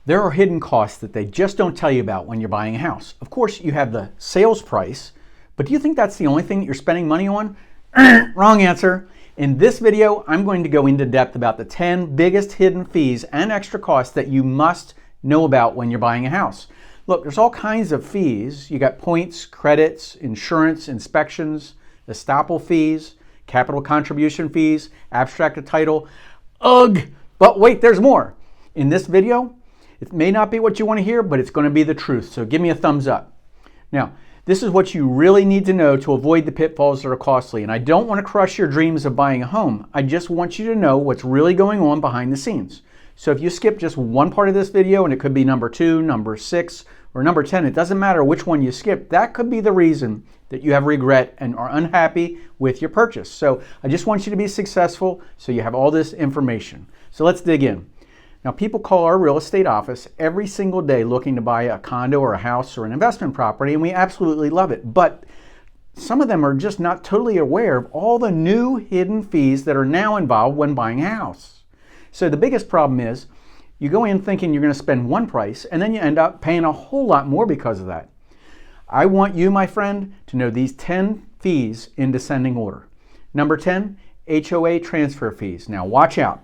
There are hidden costs that they just don't tell you about when you're buying a house. Of course, you have the sales price, but do you think that's the only thing that you're spending money on? Wrong answer. In this video, I'm going to go into depth about the 10 biggest hidden fees and extra costs that you must know about when you're buying a house. Look, there's all kinds of fees. You got points, credits, insurance, inspections, estoppel fees, capital contribution fees, abstract of title. Ugh! But wait, there's more. In this video, it may not be what you want to hear, but it's going to be the truth. So give me a thumbs up. Now, this is what you really need to know to avoid the pitfalls that are costly. And I don't want to crush your dreams of buying a home. I just want you to know what's really going on behind the scenes. So if you skip just one part of this video, and it could be number 2, number 6, or number 10, it doesn't matter which one you skip, that could be the reason that you have regret and are unhappy with your purchase. So I just want you to be successful so you have all this information. So let's dig in. Now, people call our real estate office every single day looking to buy a condo or a house or an investment property, and we absolutely love it. But some of them are just not totally aware of all the new hidden fees that are now involved when buying a house. So the biggest problem is you go in thinking you're going to spend one price, and then you end up paying a whole lot more because of that. I want you, my friend, to know these 10 fees in descending order. Number 10, HOA transfer fees. Now watch out.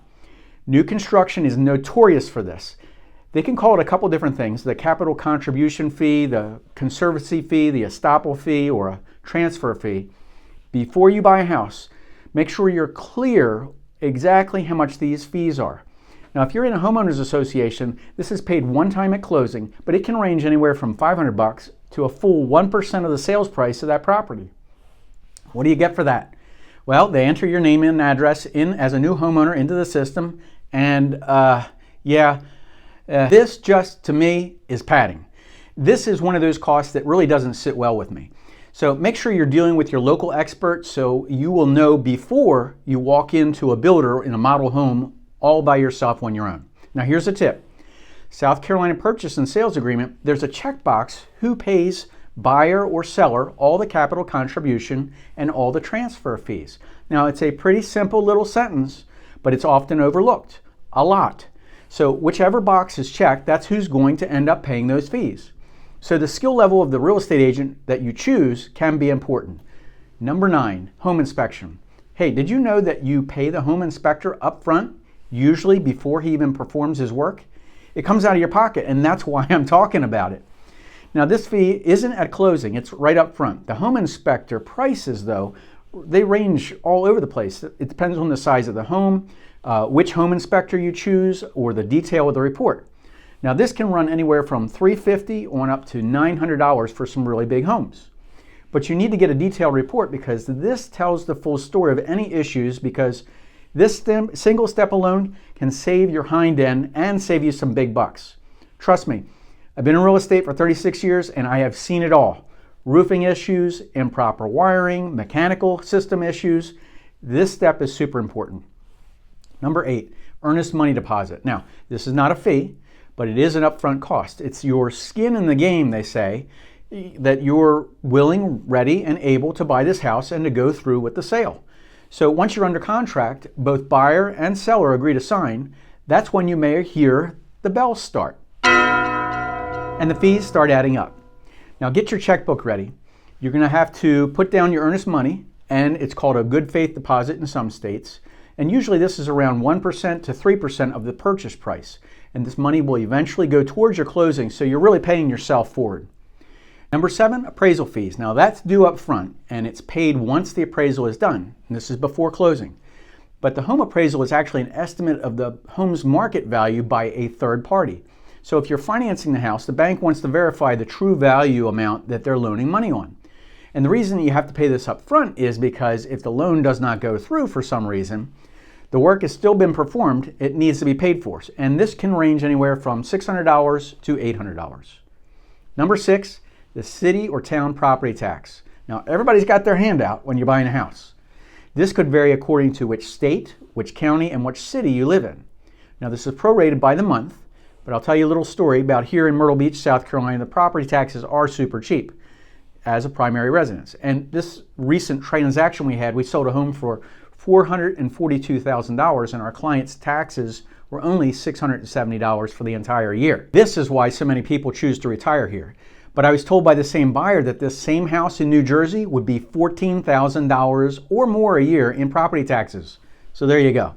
New construction is notorious for this. They can call it a couple different things: the capital contribution fee, the conservancy fee, the estoppel fee, or a transfer fee. Before you buy a house, make sure you're clear exactly how much these fees are. Now, if you're in a homeowners association, this is paid one time at closing, but it can range anywhere from $500 to a full 1% of the sales price of that property. What do you get for that? Well, they enter your name and address in as a new homeowner into the system, and this just to me is padding. This is one of those costs that really doesn't sit well with me. So make sure you're dealing with your local expert so you will know before you walk into a builder in a model home all by yourself on your own. Now here's a tip. South Carolina Purchase and Sales Agreement, there's a checkbox who pays buyer or seller all the capital contribution and all the transfer fees. Now it's a pretty simple little sentence, but it's often overlooked a lot. So whichever box is checked, that's who's going to end up paying those fees. So the skill level of the real estate agent that you choose can be important. Number 9, home inspection. Hey, did you know that you pay the home inspector up front, usually before he even performs his work? It comes out of your pocket, and that's why I'm talking about it. Now, this fee isn't at closing, it's right up front. The home inspector prices, though, they range all over the place. It depends on the size of the home, which home inspector you choose, or the detail of the report. Now, this can run anywhere from $350 on up to $900 for some really big homes. But you need to get a detailed report because this tells the full story of any issues, because this single step alone can save your hind end and save you some big bucks. Trust me, I've been in real estate for 36 years and I have seen it all. Roofing issues, improper wiring, mechanical system issues. This step is super important. Number 8, earnest money deposit. Now, this is not a fee, but it is an upfront cost. It's your skin in the game, they say, that you're willing, ready, and able to buy this house and to go through with the sale. So once you're under contract, both buyer and seller agree to sign. That's when you may hear the bells start and the fees start adding up. Now get your checkbook ready. You're going to have to put down your earnest money, and it's called a good faith deposit in some states. And usually this is around 1% to 3% of the purchase price. And this money will eventually go towards your closing, so you're really paying yourself forward. Number 7, appraisal fees. Now that's due up front, and it's paid once the appraisal is done. And this is before closing. But the home appraisal is actually an estimate of the home's market value by a third party. So if you're financing the house, the bank wants to verify the true value amount that they're loaning money on. And the reason you have to pay this up front is because if the loan does not go through for some reason, the work has still been performed, it needs to be paid for. And this can range anywhere from $600 to $800. Number 6, the city or town property tax. Now, everybody's got their hand out when you're buying a house. This could vary according to which state, which county, and which city you live in. Now, this is prorated by the month, but I'll tell you a little story about here in Myrtle Beach, South Carolina. The property taxes are super cheap as a primary residence. And this recent transaction we had, we sold a home for $442,000, and our client's taxes or only $670 for the entire year. This is why so many people choose to retire here. But I was told by the same buyer that this same house in New Jersey would be $14,000 or more a year in property taxes. So there you go.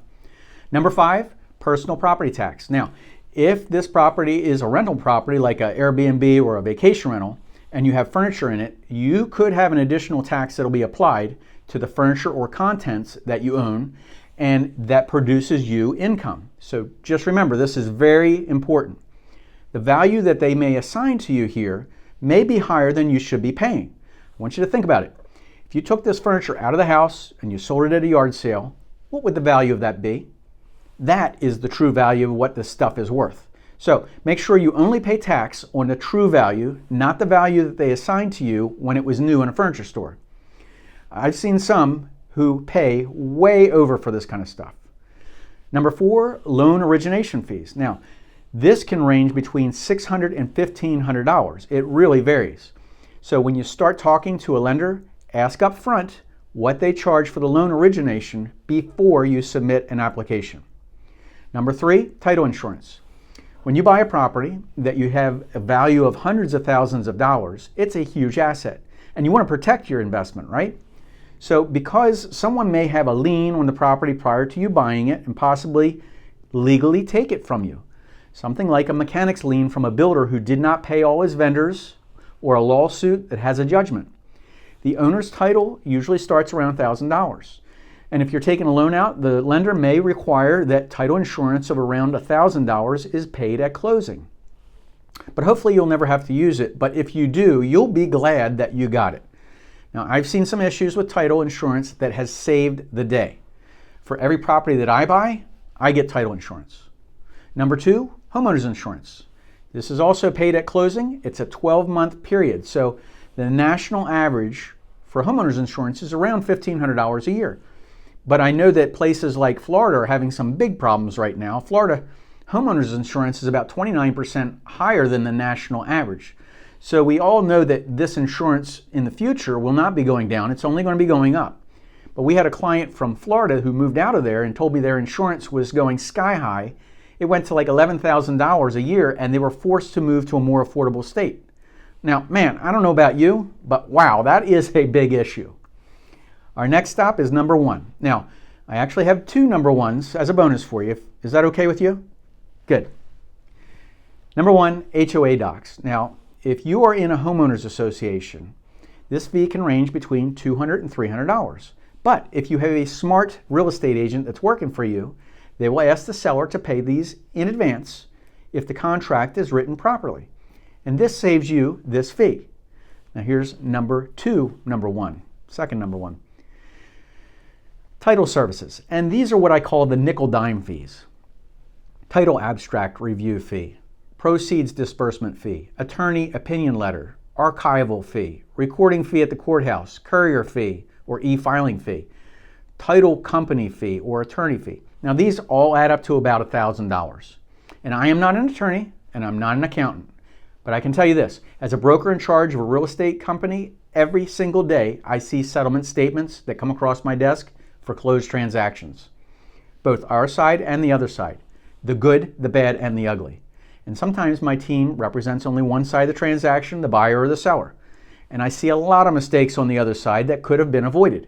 Number 5, personal property tax. Now, if this property is a rental property like an Airbnb or a vacation rental, and you have furniture in it, you could have an additional tax that will be applied to the furniture or contents that you own, and that produces you income. So just remember, this is very important. The value that they may assign to you here may be higher than you should be paying. I want you to think about it. If you took this furniture out of the house and you sold it at a yard sale, what would the value of that be? That is the true value of what this stuff is worth. So make sure you only pay tax on the true value, not the value that they assigned to you when it was new in a furniture store. I've seen some who pay way over for this kind of stuff. Number 4, loan origination fees. Now, this can range between $600 and $1,500. It really varies. So when you start talking to a lender, ask up front what they charge for the loan origination before you submit an application. Number 3, title insurance. When you buy a property that you have a value of hundreds of thousands of dollars, it's a huge asset. And you want to protect your investment, right? So because someone may have a lien on the property prior to you buying it and possibly legally take it from you. Something like a mechanic's lien from a builder who did not pay all his vendors, or a lawsuit that has a judgment. The owner's title usually starts around $1,000. And if you're taking a loan out, the lender may require that title insurance of around $1,000 is paid at closing. But hopefully you'll never have to use it. But if you do, you'll be glad that you got it. Now, I've seen some issues with title insurance that has saved the day. For every property that I buy, I get title insurance. Number 2, homeowners insurance. This is also paid at closing. It's a 12-month period. So the national average for homeowners insurance is around $1,500 a year. But I know that places like Florida are having some big problems right now. Florida homeowners insurance is about 29% higher than the national average. So we all know that this insurance in the future will not be going down. It's only going to be going up. But we had a client from Florida who moved out of there and told me their insurance was going sky high. It went to like $11,000 a year, and they were forced to move to a more affordable state. Now, man, I don't know about you, but wow, that is a big issue. Our next stop is number 1. Now, I actually have 2 number 1s as a bonus for you. Is that okay with you? Good. Number 1, HOA docs. Now, if you are in a homeowners association, this fee can range between $200 and $300. But if you have a smart real estate agent that's working for you, they will ask the seller to pay these in advance if the contract is written properly. And this saves you this fee. Now here's number 2, number 1, second number 1. Title services. And these are what I call the nickel-dime fees. Title abstract review fee, proceeds disbursement fee, attorney opinion letter, archival fee, recording fee at the courthouse, courier fee or e-filing fee, title company fee or attorney fee. Now these all add up to about $1,000. And I am not an attorney and I'm not an accountant. But I can tell you this, as a broker in charge of a real estate company, every single day I see settlement statements that come across my desk for closed transactions. Both our side and the other side. The good, the bad, and the ugly. And sometimes my team represents only one side of the transaction, the buyer or the seller. And I see a lot of mistakes on the other side that could have been avoided.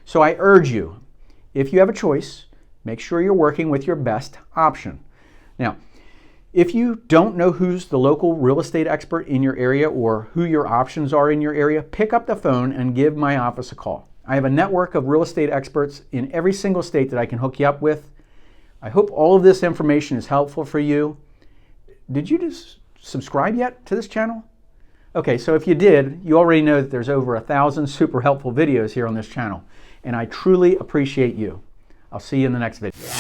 So I urge you, if you have a choice, make sure you're working with your best option. Now, if you don't know who's the local real estate expert in your area or who your options are in your area, pick up the phone and give my office a call. I have a network of real estate experts in every single state that I can hook you up with. I hope all of this information is helpful for you. Did you just subscribe yet to this channel? Okay, so if you did, you already know that there's over 1,000 super helpful videos here on this channel, and I truly appreciate you. I'll see you in the next video.